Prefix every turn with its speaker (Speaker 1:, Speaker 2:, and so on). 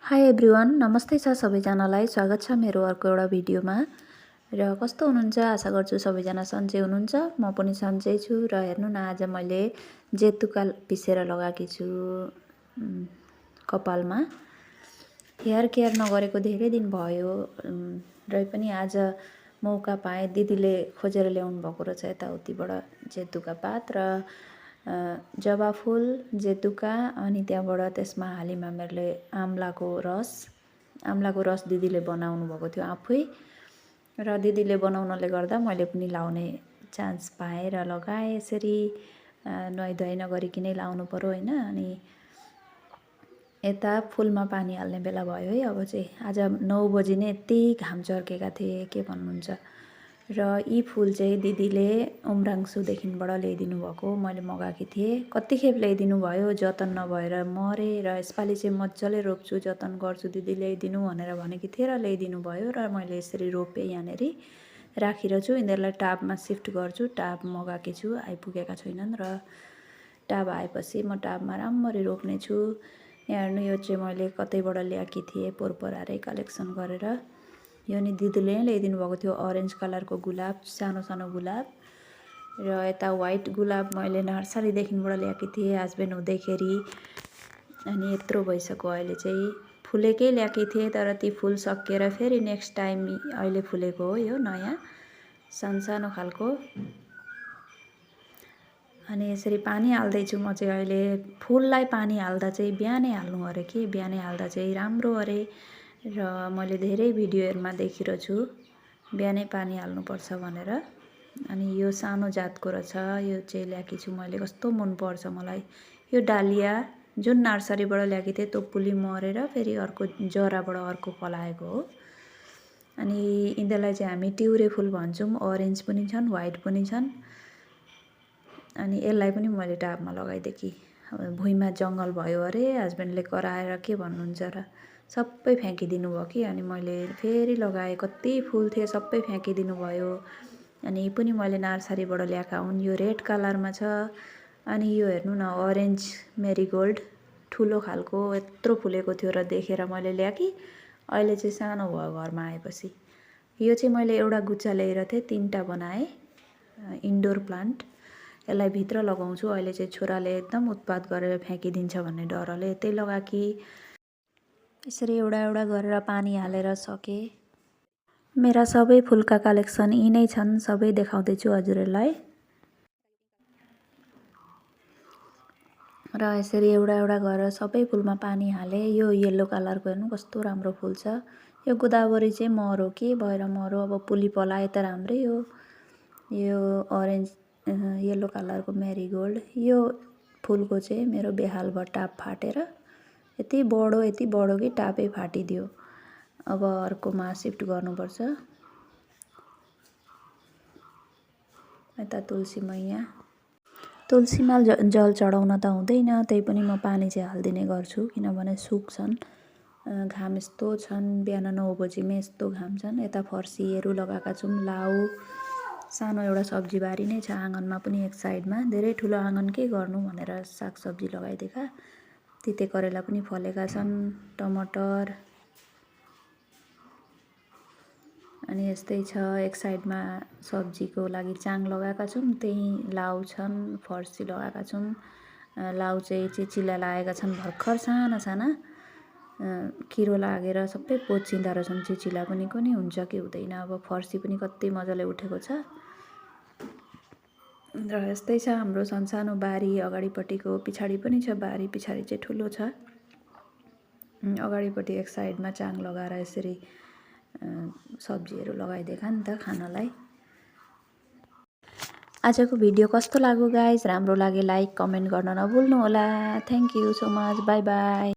Speaker 1: High everyone, नमस्ते छ सबैजनालाई। स्वागत छ मेरो अर्को एउटा भिडियोमा। र कस्तो हुनुहुन्छ? आशा गर्छु सबैजना सन्चै हुनुहुन्छ। म पनि सन्चै छु। र हेर्नु न, आज मैले जेतुका पिसेर लगाएकी छु कपालमा। हेयर केयर नगरेको धेरै दिन भयो, र पनि आज मौका पाएँ। दिदीले खोजेर ल्याउनु भएको रहेछ यताउतिबाट जेतुका पात र जबा फुल, जेतुका, अनि त्यहाँबाट त्यसमा हालीमा मैले आम्लाको रस दिदीले बनाउनु भएको थियो आफै। र दिदीले बनाउनले गर्दा मैले पनि लाउने चान्स पाएँ र लगाएँ। यसरी नुहाइधुवाइ नगरिकनै लाउनु पर्यो होइन। अनि यता फुलमा पानी हाल्ने बेला भयो है। अब चाहिँ आज 9 बजी नै यति घाम चर्केका थिए, के भन्नुहुन्छ। र यी फुल चाहिँ दिदीले उम्राङ्सुदेखिबाट ल्याइदिनु भएको, मैले मगाएकी थिएँ। कतिखेप ल्याइदिनु भयो, जतन नभएर मरे। र यसपालि चाहिँ मजाले रोप्छु, जतन गर्छु, दिदी ल्याइदिनु भनेर भनेकी थिएँ र ल्याइदिनु भयो। र मैले यसरी रोपेँ, यहाँनिर राखिरहेको छु। यिनीहरूलाई टाबमा सिफ्ट गर्छु। टाब मगाएकी छु, आइपुगेका छैनन्। र टाब आएपछि म टाबमा राम्ररी रोप्ने छु। यहाँ हेर्नु, यो चाहिँ मैले कतैबाट ल्याएकी थिएँ, पोरपोरारै कलेक्सन गरेर। यो नि दिदीले ल्याइदिनु भएको थियो, अरेन्ज कलरको गुलाब, सानो सानो गुलाब। र यता व्हाइट गुलाब मैले नर्सरीदेखिबाट ल्याएकी थिएँ हस्बेन्ड हुँदैखेरि। अनि यत्रो भइसक्यो, अहिले चाहिँ फुलेकै ल्याएकी थिएँ, तर ती फुल सकिएर फेरि नेक्स्ट टाइम अहिले फुलेको हो, यो नयाँ सानो खालको। अनि यसरी पानी हाल्दैछु म चाहिँ अहिले। फुललाई पानी हाल्दा चाहिँ बिहानै हाल्नु अरे कि, बिहानै हाल्दा चाहिँ राम्रो अरे। र मैले धेरै भिडियोहरूमा देखिरहेको छु बिहानै पानी हाल्नुपर्छ भनेर। अनि यो सानो जातको रहेछ, यो चाहिँ ल्याएकी छु मैले। कस्तो मनपर्छ मलाई यो डालिया, जुन नर्सरीबाट ल्याएकी थिएँ त्यो पुली मरेर फेरि अर्को जराबाट अर्को फलाएको हो। अनि यिनीहरूलाई चाहिँ हामी टिउरे फुल भन्छौँ। अरेन्ज पनि छन्, व्हाइट पनि छन्। अनि यसलाई पनि मैले टाबमा लगाइदिएँ। भुइँमा जङ्गल भयो अरे, हस्बेन्डले कराएर के भन्नुहुन्छ र सबै फ्याँकिदिनु भयो कि। अनि मैले फेरि लगाएँ, कति फुल थिए सबै फ्याँकिदिनु भयो। अनि यी पनि मैले नर्सरीबाट ल्याएका हुन्। यो रेड कलरमा छ। अनि यो हेर्नु न, अरेन्ज मेरीगोल्ड, ठुलो खालको यत्रो फुलेको थियो र देखेर मैले ल्याएँ। अहिले चाहिँ सानो भयो घरमा आएपछि। यो चाहिँ मैले एउटा गुच्छा ल्याएर थिएँ, 3टा बनाएँ, इन्डोर प्लान्ट। यसलाई भित्र लगाउँछु। अहिले चाहिँ छोराले एकदम उत्पात गरेर फ्याँकिदिन्छ भन्ने डरले यतै लगाएँ। यसरी एउटा एउटा गरेर पानी हालेर सकेँ। मेरा सबै फुलका कलेक्सन यी नै छन्, सबै देखाउँदैछु हजुरहरूलाई। र यसरी एउटा एउटा गरेर सबै फुलमा पानी हालेँ। यो येल्लो कलरको हेर्नु कस्तो राम्रो फुल छ। यो गोदावरी चाहिँ मरो के भएर मरो, अब पुली पलाए त राम्रै हो। यो अरेन्ज येल्लो कलरको मेरीगोल्ड, यो फुलको चाहिँ मेरो बेहाल भयो, टाप फाटेर यति बडो कि टापै फाटिदियो। अब अर्कोमा सिफ्ट गर्नुपर्छ। यता तुलसी मैया, तुलसीमा जल चढाउन त हुँदैन, त्यही पनि म पानी चाहिँ हालिदिने गर्छु, किनभने सुक्छन्। घाम यस्तो छन्, बिहान 9 बजीमै यस्तो घाम छन्। यता फर्सीहरू लगाएका छौँ, लाउ, सानो एउटा सब्जी बारी नै छ आँगनमा पनि एक साइडमा। धेरै ठुलो आँगन के गर्नु भनेर सागसब्जी लगाइदिएका। तिते करेला पनि फलेका छन्, टमाटर। अनि यस्तै छ। एक साइडमा सब्जीको लागि चाङ लगाएका छौँ, त्यही लाउ छन्, फर्सी लगाएका छौँ। लाउ चाहिँ चिचिला लागेका छन् भर्खर, साना साना किरो लागेर सबै पोचिँदा रहेछन्। चिचिला पनि कुनै हुन्छ कि हुँदैन। अब फर्सी पनि कति मजाले उठेको छ। र यस्तै छ हाम्रो सानो बारी। अगाडिपट्टिको पछाडि पनि छ बारी, पछाडि चाहिँ ठुलो छ। अगाडिपट्टि एक साइडमा चाङ लगाएर यसरी सब्जीहरू लगाइदिएका नि त खानालाई। आजको भिडियो कस्तो लाग्यो गाइज? राम्रो लागे लाइक कमेन्ट गर्न नभुल्नु होला। Thank you so much, by by.